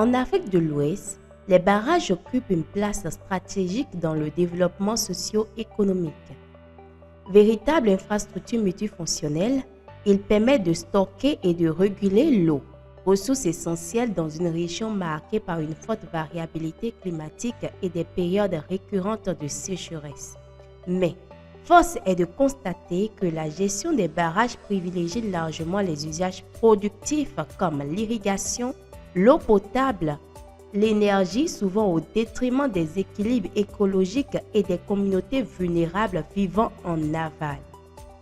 En Afrique de l'Ouest, les barrages occupent une place stratégique dans le développement socio-économique. Véritable infrastructure multifonctionnelle, ils permettent de stocker et de réguler l'eau, ressource essentielle dans une région marquée par une forte variabilité climatique et des périodes récurrentes de sécheresse. Mais, force est de constater que la gestion des barrages privilégie largement les usages productifs comme l'irrigation, l'eau potable, l'énergie, souvent au détriment des équilibres écologiques et des communautés vulnérables vivant en aval.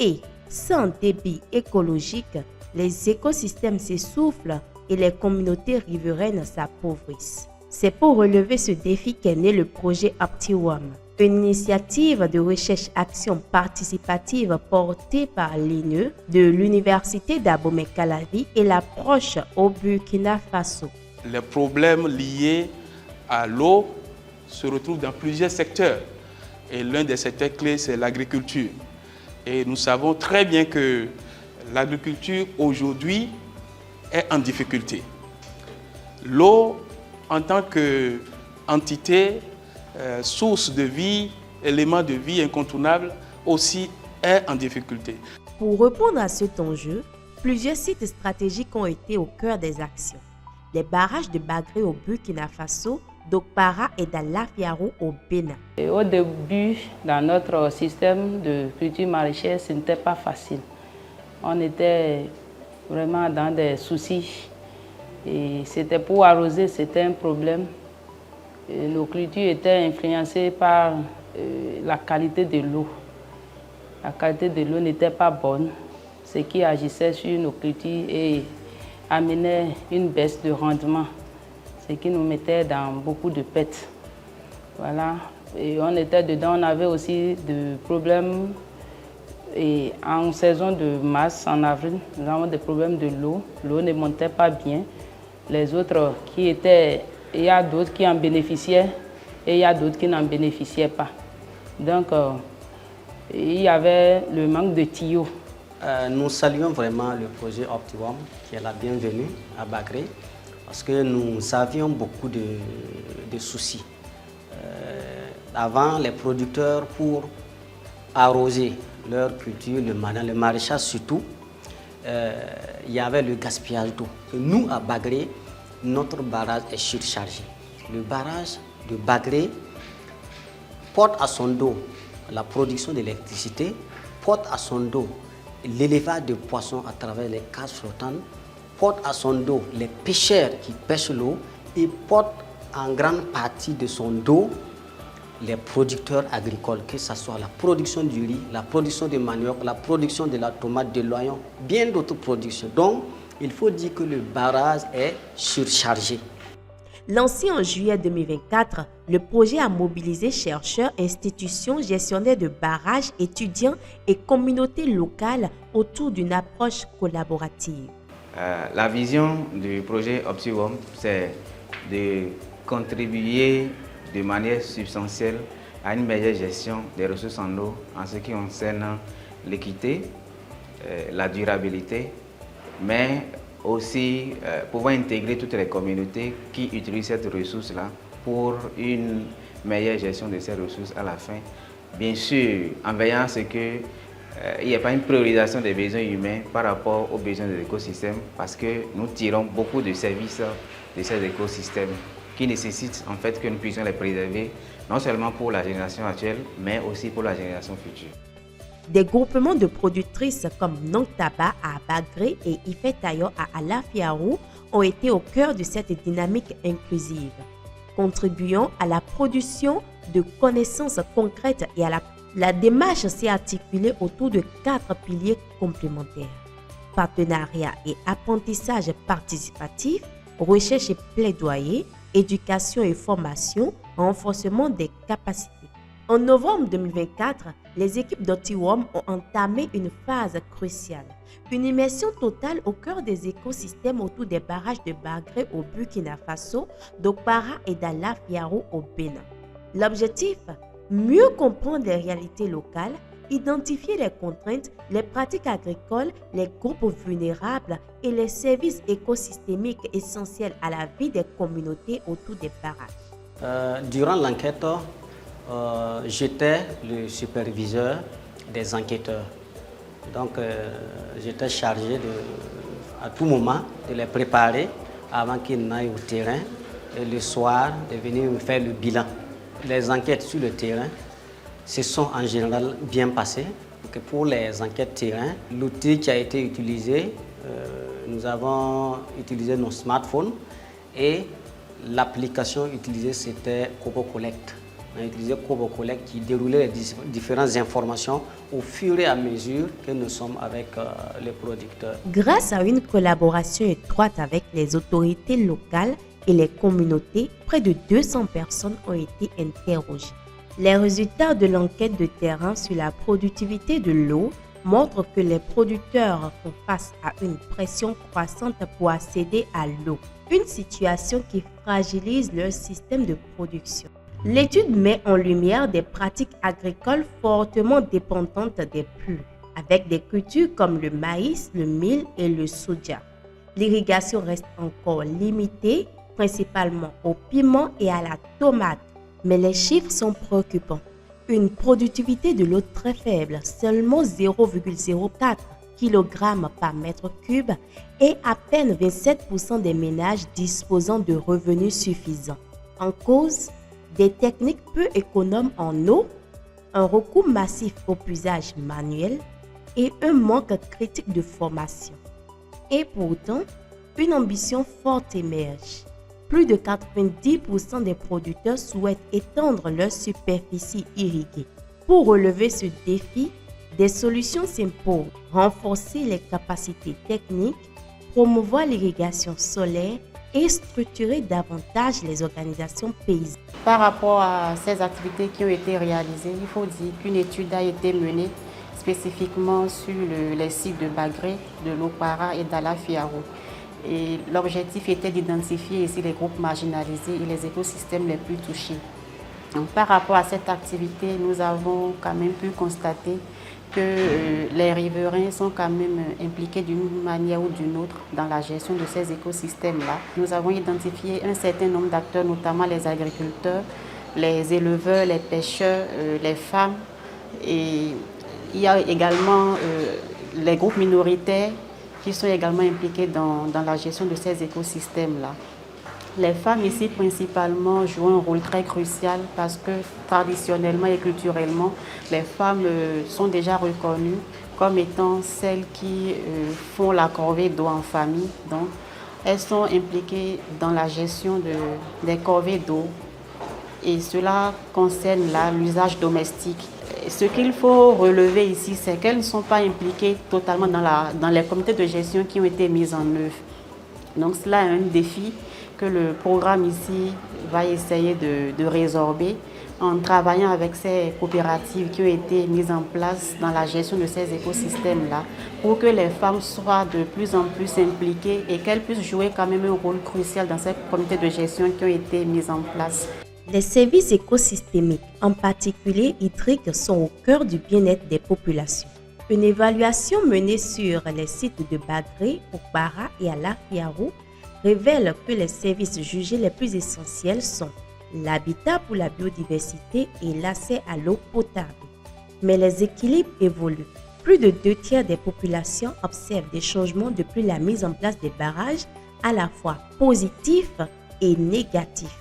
Et, sans débit écologique, les écosystèmes s'essoufflent et les communautés riveraines s'appauvrissent. C'est pour relever ce défi qu'est né le projet OptiWOM, une initiative de recherche-action participative portée par l'INE de l'Université d'Abomey-Calavi et l'approche au Burkina Faso. Les problèmes liés à l'eau se retrouvent dans plusieurs secteurs. Et l'un des secteurs clés, c'est l'agriculture. Et nous savons très bien que l'agriculture aujourd'hui est en difficulté. L'eau, en tant qu'entité, source de vie, élément de vie incontournable, aussi est en difficulté. Pour répondre à cet enjeu, plusieurs sites stratégiques ont été au cœur des actions. Les barrages de Bagré au Burkina Faso, d'Okpara et d'Alafiaro au Bénin. Au début, dans notre système de culture maraîchère, ce n'était pas facile. On était vraiment dans des soucis. Et c'était pour arroser, c'était un problème. Et nos cultures étaient influencées par la qualité de l'eau. La qualité de l'eau n'était pas bonne, ce qui agissait sur nos cultures et amenait une baisse de rendement, ce qui nous mettait dans beaucoup de pertes. Voilà. Et on était dedans, on avait aussi des problèmes. Et en saison de mars, en avril, nous avons des problèmes de l'eau. L'eau ne montait pas bien. Les autres qui étaient, il y a d'autres qui en bénéficiaient et il y a d'autres qui n'en bénéficiaient pas. Donc, il y avait le manque de tuyaux. Nous saluons vraiment le projet OptiWOM qui est la bienvenue à Bagré parce que nous avions beaucoup de soucis. Avant, les producteurs, pour arroser leur culture, le maraîchage surtout, il y avait le gaspillage d'eau. Nous, à Bagré, notre barrage est surchargé. Le barrage de Bagré porte à son dos la production d'électricité, porte à son dos l'élevage de poissons à travers les cages flottantes, porte à son dos les pêcheurs qui pêchent l'eau et porte en grande partie de son dos les producteurs agricoles, que ce soit la production du riz, la production de manioc, la production de la tomate, de l'oignon, bien d'autres productions. Donc, il faut dire que le barrage est surchargé. Lancé en juillet 2024, le projet a mobilisé chercheurs, institutions, gestionnaires de barrages, étudiants et communautés locales autour d'une approche collaborative. La vision du projet OptiWOM, c'est de contribuer de manière substantielle à une meilleure gestion des ressources en eau en ce qui concerne l'équité, la durabilité, mais aussi pouvoir intégrer toutes les communautés qui utilisent cette ressource-là pour une meilleure gestion de ces ressources à la fin. Bien sûr, en veillant à ce qu'il n'y ait pas une priorisation des besoins humains par rapport aux besoins de l'écosystème, parce que nous tirons beaucoup de services de ces écosystèmes qui nécessitent en fait que nous puissions les préserver, non seulement pour la génération actuelle, mais aussi pour la génération future. Des groupements de productrices comme Nongtaba à Bagré et Ifetayo à Alafiaro ont été au cœur de cette dynamique inclusive, contribuant à la production de connaissances concrètes et à la démarche s'est articulée autour de 4 piliers complémentaires: partenariat et apprentissage participatif, recherche et plaidoyer, éducation et formation, renforcement des capacités. En novembre 2024, les équipes d'OptiWOM ont entamé une phase cruciale, une immersion totale au cœur des écosystèmes autour des barrages de Bagré au Burkina Faso, d'Okpara et d'Alafiaro au Bénin. L'objectif, mieux comprendre les réalités locales, identifier les contraintes, les pratiques agricoles, les groupes vulnérables et les services écosystémiques essentiels à la vie des communautés autour des barrages. Durant l'enquête, j'étais le superviseur des enquêteurs. Donc, j'étais chargé à tout moment de les préparer avant qu'ils n'aillent au terrain et le soir de venir me faire le bilan. Les enquêtes sur le terrain se sont en général bien passées. Donc, pour les enquêtes terrain, l'outil qui a été utilisé, nous avons utilisé nos smartphones et l'application utilisée c'était CoboCollect. On a utilisé CoboCollect qui déroulait les différentes informations au fur et à mesure que nous sommes avec les producteurs. Grâce à une collaboration étroite avec les autorités locales et les communautés, près de 200 personnes ont été interrogées. Les résultats de l'enquête de terrain sur la productivité de l'eau montrent que les producteurs font face à une pression croissante pour accéder à l'eau, une situation qui fragilise leur système de production. L'étude met en lumière des pratiques agricoles fortement dépendantes des pluies, avec des cultures comme le maïs, le mil et le soja. L'irrigation reste encore limitée, principalement au piment et à la tomate, mais les chiffres sont préoccupants. Une productivité de l'eau très faible, seulement 0,04 kg par mètre cube et à peine 27% des ménages disposant de revenus suffisants. En cause, des techniques peu économes en eau, un recours massif au puisage manuel et un manque critique de formation. Et pourtant, une ambition forte émerge. Plus de 90% des producteurs souhaitent étendre leur superficie irriguée. Pour relever ce défi, des solutions s'imposent. Renforcer les capacités techniques, promouvoir l'irrigation solaire et structurer davantage les organisations paysannes. Par rapport à ces activités qui ont été réalisées, il faut dire qu'une étude a été menée spécifiquement sur les sites de Bagré, de Lopara et d'Alafiaro. Et l'objectif était d'identifier ici les groupes marginalisés et les écosystèmes les plus touchés. Donc, par rapport à cette activité, nous avons quand même pu constater que les riverains sont quand même impliqués d'une manière ou d'une autre dans la gestion de ces écosystèmes-là. Nous avons identifié un certain nombre d'acteurs, notamment les agriculteurs, les éleveurs, les pêcheurs, les femmes. Et il y a également les groupes minoritaires qui sont également impliqués dans la gestion de ces écosystèmes-là. Les femmes ici principalement jouent un rôle très crucial parce que traditionnellement et culturellement, les femmes sont déjà reconnues comme étant celles qui font la corvée d'eau en famille. Donc, elles sont impliquées dans la gestion des corvées d'eau et cela concerne l'usage domestique. Ce qu'il faut relever ici, c'est qu'elles ne sont pas impliquées totalement dans les comités de gestion qui ont été mis en œuvre. Donc cela est un défi que le programme ici va essayer de résorber en travaillant avec ces coopératives qui ont été mises en place dans la gestion de ces écosystèmes-là pour que les femmes soient de plus en plus impliquées et qu'elles puissent jouer quand même un rôle crucial dans ces comités de gestion qui ont été mis en place. Les services écosystémiques, en particulier hydriques, sont au cœur du bien-être des populations. Une évaluation menée sur les sites de Bagré, Okbara et Alafiaro révèle que les services jugés les plus essentiels sont l'habitat pour la biodiversité et l'accès à l'eau potable. Mais les équilibres évoluent. Plus de 2/3 des populations observent des changements depuis la mise en place des barrages, à la fois positifs et négatifs.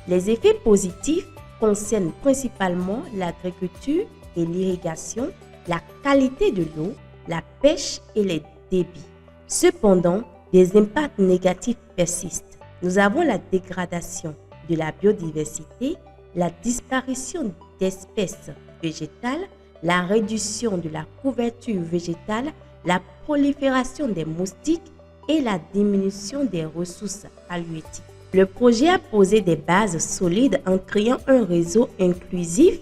Les effets positifs concernent principalement l'agriculture et l'irrigation, la qualité de l'eau, la pêche et les débits. Cependant, des impacts négatifs persistent. Nous avons la dégradation de la biodiversité, la disparition d'espèces végétales, la réduction de la couverture végétale, la prolifération des moustiques et la diminution des ressources halieutiques. Le projet a posé des bases solides en créant un réseau inclusif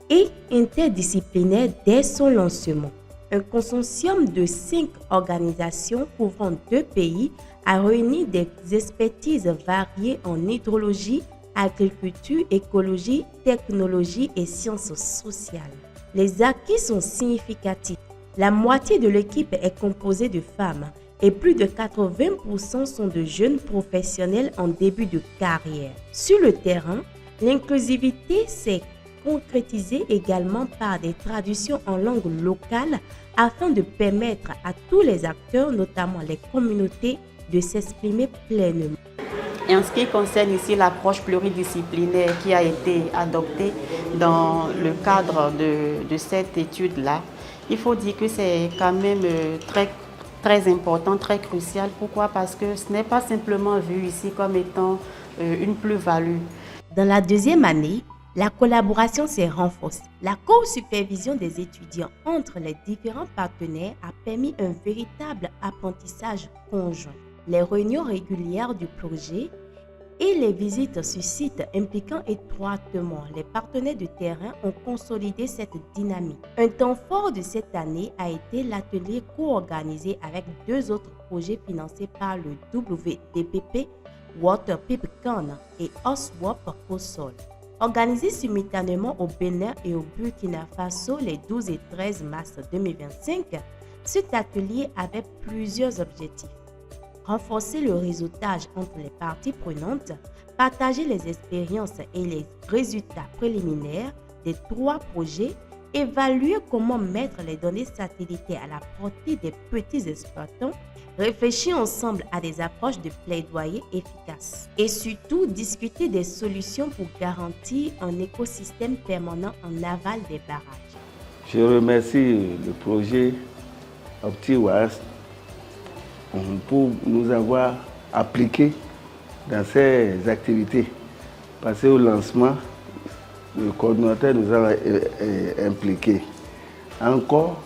et interdisciplinaire dès son lancement. Un consortium de 5 organisations couvrant 2 pays a réuni des expertises variées en hydrologie, agriculture, écologie, technologie et sciences sociales. Les acquis sont significatifs. La moitié de l'équipe est composée de femmes et plus de 80% sont de jeunes professionnels en début de carrière. Sur le terrain, l'inclusivité s'est concrétisée également par des traductions en langue locale afin de permettre à tous les acteurs, notamment les communautés, de s'exprimer pleinement. Et en ce qui concerne ici l'approche pluridisciplinaire qui a été adoptée dans le cadre de cette étude-là, il faut dire que c'est quand même très important, très crucial. Pourquoi? Parce que ce n'est pas simplement vu ici comme étant une plus-value. Dans la deuxième année, la collaboration s'est renforcée. La co-supervision des étudiants entre les différents partenaires a permis un véritable apprentissage conjoint. Les réunions régulières du projet et les visites sur site impliquant étroitement les partenaires de terrain ont consolidé cette dynamique. Un temps fort de cette année a été l'atelier co-organisé avec 2 autres projets financés par le WDPP, Water Pipcan et OSWAP au sol. Organisé simultanément au Bénin et au Burkina Faso les 12 et 13 mars 2025, cet atelier avait plusieurs objectifs. Renforcer le réseautage entre les parties prenantes, partager les expériences et les résultats préliminaires des 3 projets, évaluer comment mettre les données satellitaires à la portée des petits exploitants, réfléchir ensemble à des approches de plaidoyer efficaces et surtout discuter des solutions pour garantir un écosystème permanent en aval des barrages. Je remercie le projet OptiWAS pour nous avoir appliqués dans ces activités. Passé au lancement, le coordinateur nous a impliqués. Encore,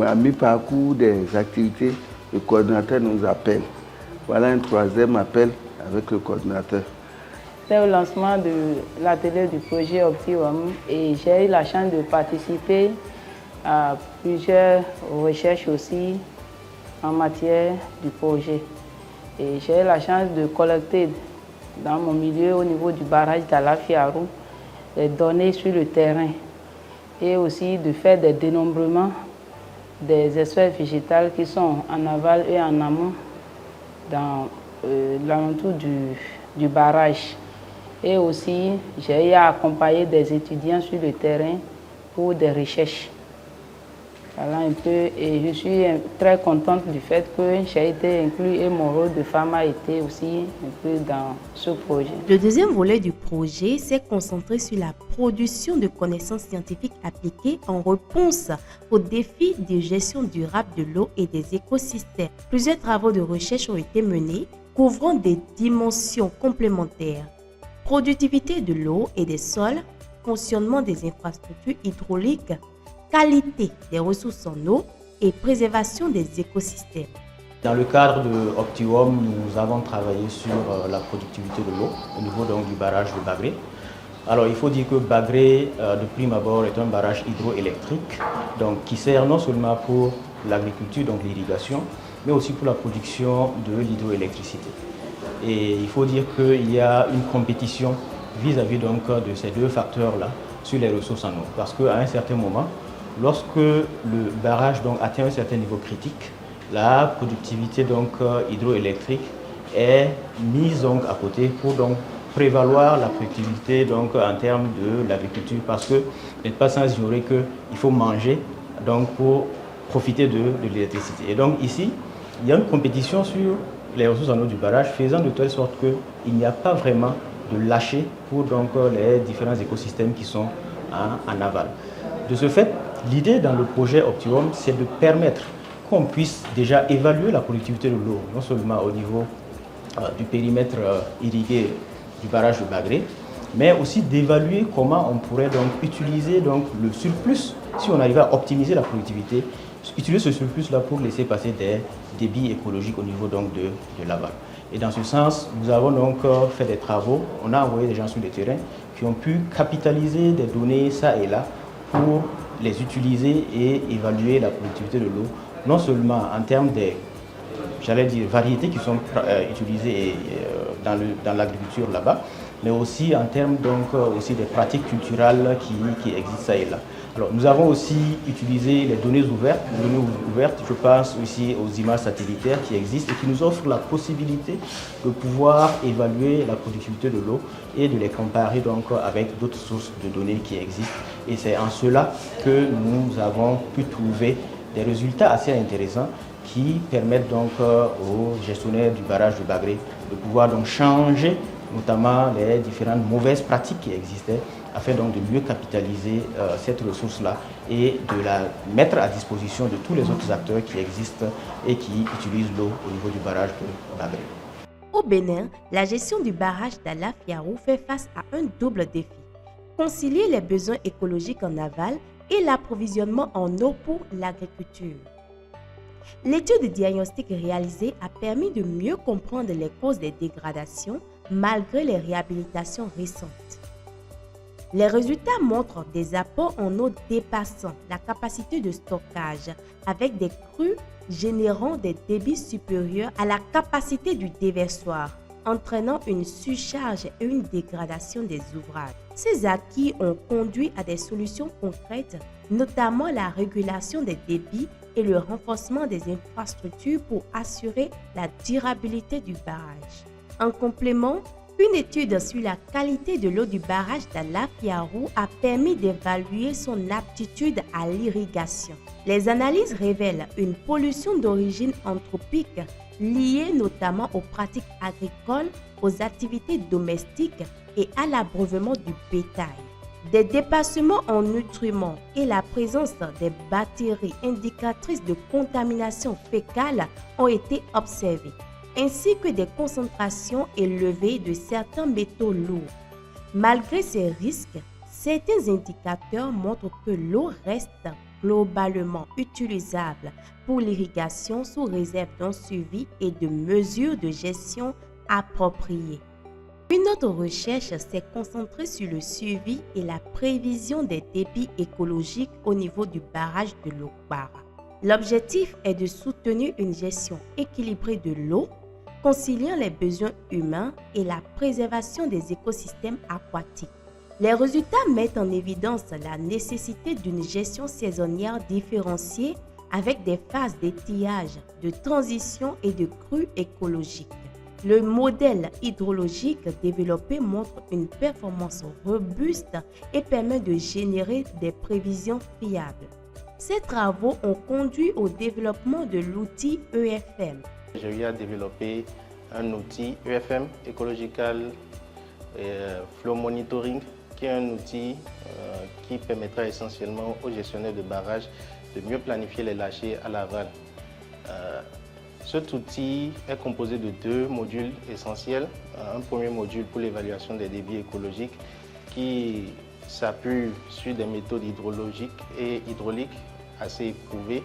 à mi-parcours des activités, le coordinateur nous appelle. Voilà un 3e appel avec le coordinateur. C'était au lancement de l'atelier du projet OptiWAM et j'ai eu la chance de participer à plusieurs recherches aussi en matière du projet. Et j'ai eu la chance de collecter dans mon milieu au niveau du barrage d'Alafiarou les données sur le terrain et aussi de faire des dénombrements des espèces végétales qui sont en aval et en amont dans l'alentour du barrage. Et aussi, j'ai eu à accompagner des étudiants sur le terrain pour des recherches. Voilà un peu, et je suis très contente du fait que j'ai été inclus et mon rôle de femme a été aussi un peu dans ce projet. Le deuxième volet du projet s'est concentré sur la production de connaissances scientifiques appliquées en réponse aux défis de gestion durable de l'eau et des écosystèmes. Plusieurs travaux de recherche ont été menés couvrant des dimensions complémentaires: productivité de l'eau et des sols, fonctionnement des infrastructures hydrauliques, qualité des ressources en eau et préservation des écosystèmes. Dans le cadre de OptiWAM, nous avons travaillé sur la productivité de l'eau au niveau donc, du barrage de Bagré. Alors il faut dire que Bagré, de prime abord, est un barrage hydroélectrique donc, qui sert non seulement pour l'agriculture, donc l'irrigation, mais aussi pour la production de l'hydroélectricité. Et il faut dire qu'il y a une compétition vis-à-vis donc, de ces 2 facteurs-là sur les ressources en eau. Parce qu'à un certain moment, lorsque le barrage donc, atteint un certain niveau critique, la productivité donc, hydroélectrique est mise donc, à côté pour donc, prévaloir la productivité donc, en termes de l'agriculture. Parce que vous n'êtes pas sans ignorer qu'il faut manger donc, pour profiter de l'électricité. Et donc ici, il y a une compétition sur les ressources en eau du barrage, faisant de telle sorte qu'il n'y a pas vraiment de lâcher pour donc, les différents écosystèmes qui sont en aval. De ce fait, l'idée dans le projet OptiWAM, c'est de permettre qu'on puisse déjà évaluer la productivité de l'eau, non seulement au niveau du périmètre irrigué du barrage de Bagré, mais aussi d'évaluer comment on pourrait donc utiliser donc, le surplus, si on arrive à optimiser la productivité, utiliser ce surplus-là pour laisser passer des débits écologiques au niveau donc, de l'aval. Et dans ce sens, nous avons donc fait des travaux, on a envoyé des gens sur le terrain qui ont pu capitaliser des données ça et là pour les utiliser et évaluer la productivité de l'eau, non seulement en termes des j'allais dire, variétés qui sont utilisées dans l'agriculture là-bas, mais aussi en termes donc aussi des pratiques culturelles qui existent ça et là. Alors, nous avons aussi utilisé les données ouvertes. Je pense aussi aux images satellitaires qui existent et qui nous offrent la possibilité de pouvoir évaluer la productivité de l'eau et de les comparer donc avec d'autres sources de données qui existent. Et c'est en cela que nous avons pu trouver des résultats assez intéressants qui permettent donc aux gestionnaires du barrage de Bagré de pouvoir donc changer notamment les différentes mauvaises pratiques qui existaient afin donc de mieux capitaliser cette ressource-là et de la mettre à disposition de tous les autres acteurs qui existent et qui utilisent l'eau au niveau du barrage de Bagré. Au Bénin, la gestion du barrage d'Alafiarou fait face à un double défi. Concilier les besoins écologiques en aval et l'approvisionnement en eau pour l'agriculture. L'étude de diagnostic réalisée a permis de mieux comprendre les causes des dégradations malgré les réhabilitations récentes. Les résultats montrent des apports en eau dépassant la capacité de stockage avec des crues générant des débits supérieurs à la capacité du déversoir, entraînant une surcharge et une dégradation des ouvrages. Ces acquis ont conduit à des solutions concrètes, notamment la régulation des débits et le renforcement des infrastructures pour assurer la durabilité du barrage. En complément, une étude sur la qualité de l'eau du barrage d'Alafiarou a permis d'évaluer son aptitude à l'irrigation. Les analyses révèlent une pollution d'origine anthropique liée notamment aux pratiques agricoles, aux activités domestiques et à l'abreuvement du bétail. Des dépassements en nutriments et la présence des bactéries indicatrices de contamination fécale ont été observées, ainsi que des concentrations élevées de certains métaux lourds. Malgré ces risques, certains indicateurs montrent que l'eau reste globalement utilisable pour l'irrigation sous réserve d'un suivi et de mesures de gestion appropriées. Une autre recherche s'est concentrée sur le suivi et la prévision des débits écologiques au niveau du barrage de l'Okpara. L'objectif est de soutenir une gestion équilibrée de l'eau, conciliant les besoins humains et la préservation des écosystèmes aquatiques. Les résultats mettent en évidence la nécessité d'une gestion saisonnière différenciée avec des phases d'étiage, de transition et de crue écologique. Le modèle hydrologique développé montre une performance robuste et permet de générer des prévisions fiables. Ces travaux ont conduit au développement de l'outil EFM. J'ai eu à développer un outil EFM, Ecological Flow Monitoring, qui est un outil qui permettra essentiellement aux gestionnaires de barrages de mieux planifier les lâchers à l'aval. Cet outil est composé de deux modules essentiels. Un premier module pour l'évaluation des débits écologiques qui s'appuie sur des méthodes hydrologiques et hydrauliques assez éprouvées.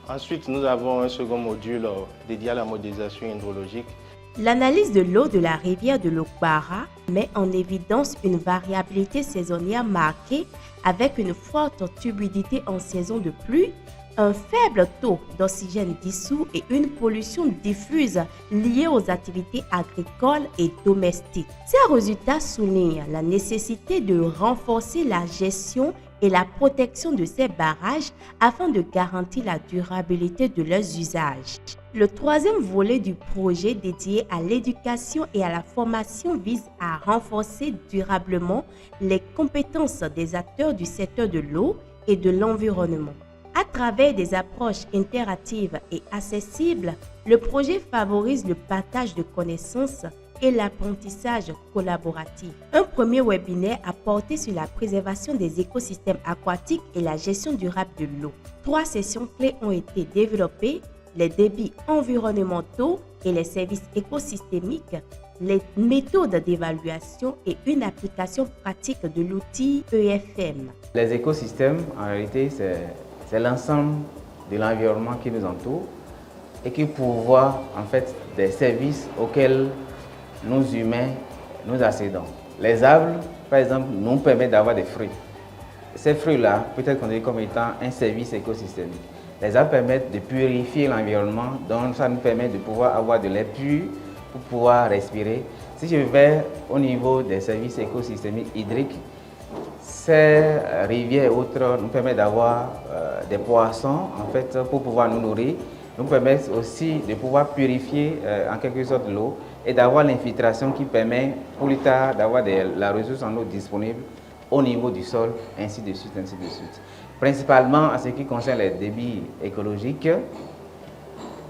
Ensuite, nous avons un second module dédié à la modélisation hydrologique. L'analyse de l'eau de la rivière de l'Okpara met en évidence une variabilité saisonnière marquée avec une forte turbidité en saison de pluie, un faible taux d'oxygène dissous et une pollution diffuse liée aux activités agricoles et domestiques. Ces résultats soulignent la nécessité de renforcer la gestion et la protection de ces barrages afin de garantir la durabilité de leurs usages. Le troisième volet du projet dédié à l'éducation et à la formation vise à renforcer durablement les compétences des acteurs du secteur de l'eau et de l'environnement. À travers des approches interactives et accessibles, le projet favorise le partage de connaissances et l'apprentissage collaboratif. Un premier webinaire a porté sur la préservation des écosystèmes aquatiques et la gestion durable de l'eau. 3 sessions clés ont été développées: les débits environnementaux et les services écosystémiques, les méthodes d'évaluation et une application pratique de l'outil EFM. Les écosystèmes, en réalité, c'est l'ensemble de l'environnement qui nous entoure et qui pourvoit en fait des services auxquels nous humains nous accédons. Les arbres, par exemple, nous permettent d'avoir des fruits. Ces fruits-là, peut-être qu'on dit comme étant un service écosystémique. Les arbres permettent de purifier l'environnement, donc ça nous permet de pouvoir avoir de l'air pur pour pouvoir respirer. Si je vais au niveau des services écosystémiques hydriques, ces rivières et autres nous permettent d'avoir des poissons en fait, pour pouvoir nous nourrir, nous permettent aussi de pouvoir purifier en quelque sorte l'eau et d'avoir l'infiltration qui permet plus tard d'avoir la ressource en eau disponible au niveau du sol, ainsi de suite, ainsi de suite. Principalement en ce qui concerne les débits écologiques,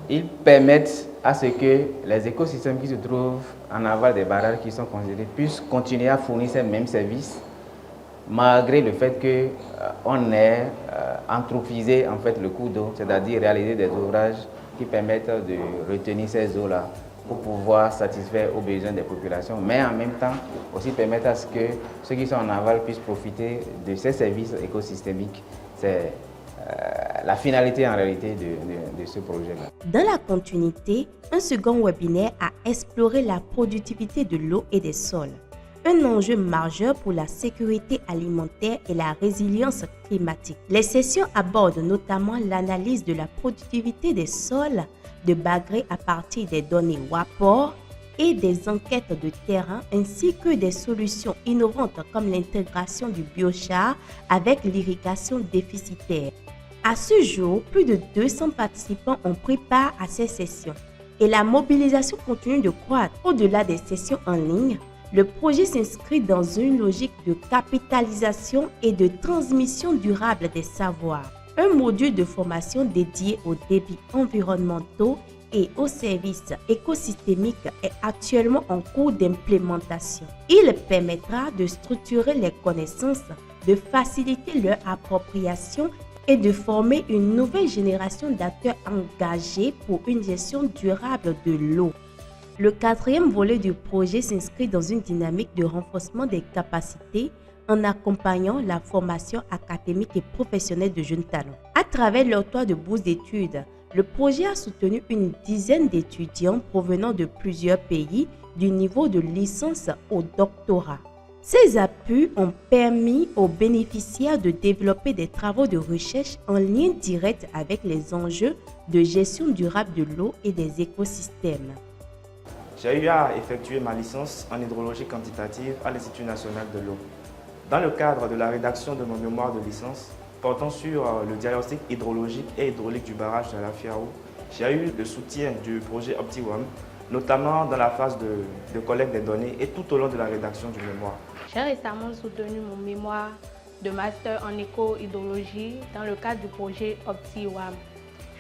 ils permettent à ce que les écosystèmes qui se trouvent en aval des barrages qui sont considérés puissent continuer à fournir ces mêmes services malgré le fait qu'on ait anthropisé en fait, le cours d'eau, c'est-à-dire réaliser des ouvrages qui permettent de retenir ces eaux-là pour pouvoir satisfaire aux besoins des populations, mais en même temps aussi permettre à ce que ceux qui sont en aval puissent profiter de ces services écosystémiques. C'est la finalité en réalité de ce projet-là. Dans la continuité, un second webinaire a exploré la productivité de l'eau et des sols, un enjeu majeur pour la sécurité alimentaire et la résilience climatique. Les sessions abordent notamment l'analyse de la productivité des sols de Bagré à partir des données WAPOR et des enquêtes de terrain ainsi que des solutions innovantes comme l'intégration du biochar avec l'irrigation déficitaire. À ce jour, plus de 200 participants ont pris part à ces sessions et la mobilisation continue de croître. Au-delà des sessions en ligne, le projet s'inscrit dans une logique de capitalisation et de transmission durable des savoirs. Un module de formation dédié aux débits environnementaux et aux services écosystémiques est actuellement en cours d'implémentation. Il permettra de structurer les connaissances, de faciliter leur appropriation et de former une nouvelle génération d'acteurs engagés pour une gestion durable de l'eau. Le quatrième volet du projet s'inscrit dans une dynamique de renforcement des capacités en accompagnant la formation académique et professionnelle de jeunes talents. À travers l'octroi de bourses d'études, le projet a soutenu une dizaine d'étudiants provenant de plusieurs pays du niveau de licence au doctorat. Ces appuis ont permis aux bénéficiaires de développer des travaux de recherche en lien direct avec les enjeux de gestion durable de l'eau et des écosystèmes. J'ai eu à effectuer ma licence en hydrologie quantitative à l'Institut national de l'eau. Dans le cadre de la rédaction de mon mémoire de licence portant sur le diagnostic hydrologique et hydraulique du barrage de la Fiao, j'ai eu le soutien du projet OptiWAM, notamment dans la phase de collecte des données et tout au long de la rédaction du mémoire. J'ai récemment soutenu mon mémoire de master en éco-hydrologie dans le cadre du projet OptiWAM.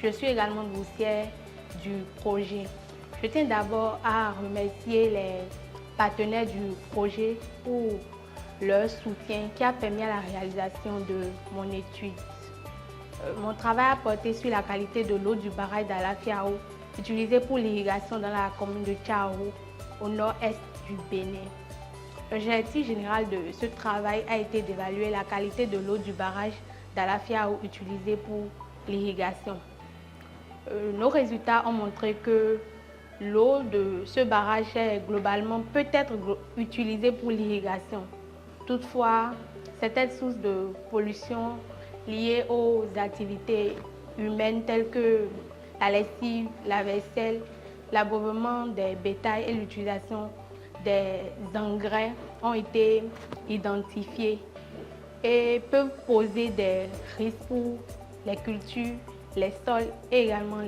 Je suis également boursière du projet. Je tiens d'abord à remercier les partenaires du projet pour leur soutien qui a permis à la réalisation de mon étude. Mon travail a porté sur la qualité de l'eau du barrage d'Ala Fiao, utilisé pour l'irrigation dans la commune de Tchao, au nord-est du Bénin. L'objectif général de ce travail a été d'évaluer la qualité de l'eau du barrage d'Ala Fiao utilisé pour l'irrigation. Nos résultats ont montré que l'eau de ce barrage est globalement peut être utilisée pour l'irrigation. Toutefois, certaines sources de pollution liées aux activités humaines telles que la lessive, la vaisselle, l'abreuvement des bétails et l'utilisation des engrais ont été identifiées et peuvent poser des risques pour les cultures, les sols et également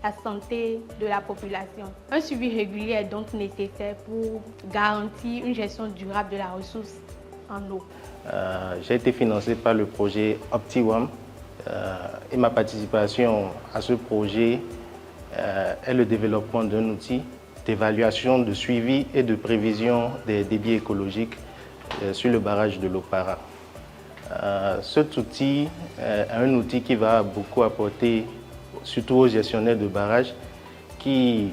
la santé de la population. Un suivi régulier est donc nécessaire pour garantir une gestion durable de la ressource en eau. J'ai été financé par le projet OptiWAM et ma participation à ce projet est le développement d'un outil d'évaluation, de suivi et de prévision des débits écologiques sur le barrage de l'Opara. Cet outil est un outil qui va beaucoup apporter, surtout aux gestionnaires de barrages qui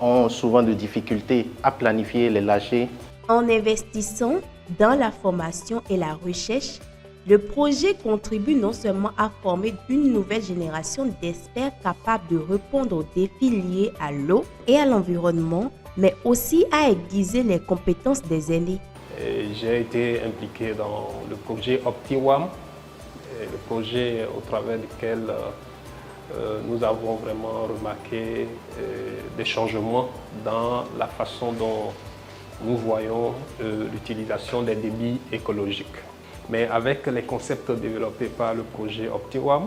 ont souvent de difficultés à planifier les lâchers. En investissant dans la formation et la recherche, le projet contribue non seulement à former une nouvelle génération d'experts capables de répondre aux défis liés à l'eau et à l'environnement, mais aussi à aiguiser les compétences des aînés. J'ai été impliqué dans le projet OptiWAM le projet au travers duquel nous avons vraiment remarqué des changements dans la façon dont nous voyons l'utilisation des débits écologiques. Mais avec les concepts développés par le projet OptiWAM,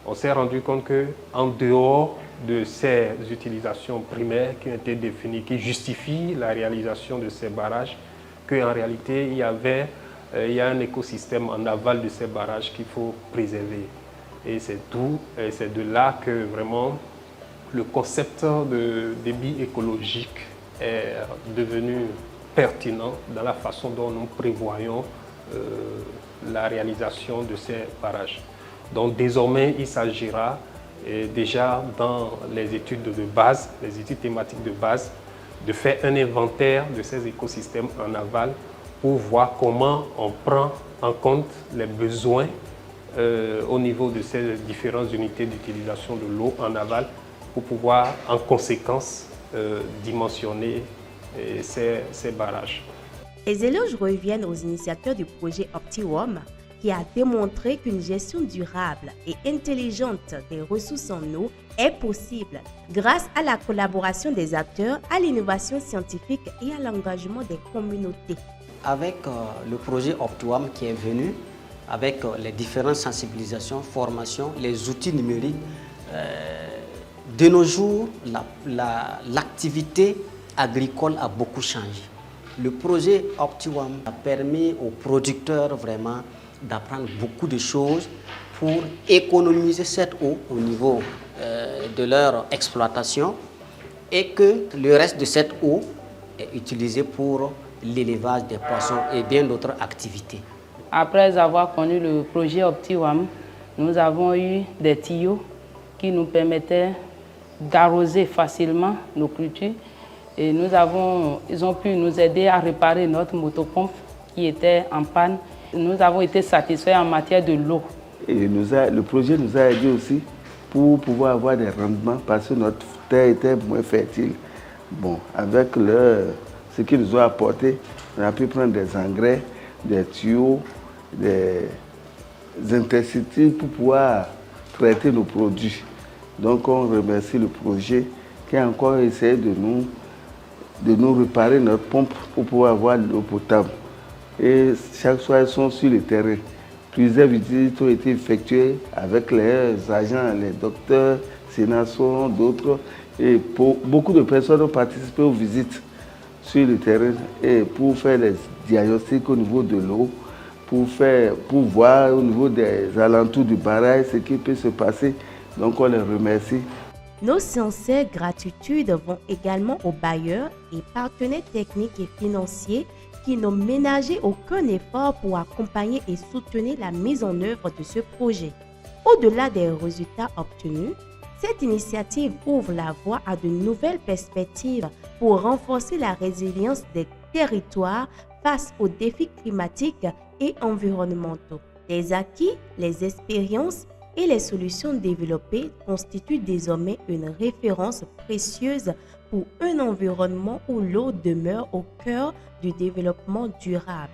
on s'est rendu compte qu'en dehors de ces utilisations primaires qui ont été définies, qui justifient la réalisation de ces barrages, qu'en réalité, il y a un écosystème en aval de ces barrages qu'il faut préserver. Et c'est de là que vraiment le concept de débit écologique est devenu pertinent dans la façon dont nous prévoyons la réalisation de ces barrages. Donc désormais, il s'agira déjà dans les études de base, les études thématiques de base, de faire un inventaire de ces écosystèmes en aval pour voir comment on prend en compte les besoins au niveau de ces différentes unités d'utilisation de l'eau en aval pour pouvoir en conséquence dimensionner ces barrages. Les éloges reviennent aux initiateurs du projet OptiWAM qui a démontré qu'une gestion durable et intelligente des ressources en eau est possible grâce à la collaboration des acteurs, à l'innovation scientifique et à l'engagement des communautés. Avec le projet OptiWAM qui est venu, avec les différentes sensibilisations, formations, les outils numériques, de nos jours, l'activité agricole a beaucoup changé. Le projet OptiWAM a permis aux producteurs vraiment d'apprendre beaucoup de choses pour économiser cette eau au niveau de leur exploitation et que le reste de cette eau est utilisé pour l'élevage des poissons et bien d'autres activités. Après avoir connu le projet OptiWAM, nous avons eu des tuyaux qui nous permettaient d'arroser facilement nos cultures et ils ont pu nous aider à réparer notre motopompe qui était en panne. Nous avons été satisfaits en matière de l'eau. Et le projet nous a aidé aussi pour pouvoir avoir des rendements parce que notre terre était moins fertile. Bon, avec ce qu'ils nous ont apporté, on a pu prendre des engrais, des tuyaux, des insecticides pour pouvoir traiter nos produits. Donc on remercie le projet qui a encore essayé de nous réparer notre pompe pour pouvoir avoir l'eau potable. Et chaque soir, ils sont sur le terrain. Plusieurs visites ont été effectuées avec les agents, les docteurs, sénateurs, d'autres. Et beaucoup de personnes ont participé aux visites sur le terrain et pour faire des diagnostics au niveau de l'eau, pour voir au niveau des alentours du barrage ce qui peut se passer. Donc on les remercie. Nos sincères gratitudes vont également aux bailleurs et partenaires techniques et financiers qui n'ont ménagé aucun effort pour accompagner et soutenir la mise en œuvre de ce projet. Au-delà des résultats obtenus, cette initiative ouvre la voie à de nouvelles perspectives pour renforcer la résilience des territoires face aux défis climatiques et environnementaux. Les acquis, les expériences et les solutions développées constituent désormais une référence précieuse pour un environnement où l'eau demeure au cœur du développement durable.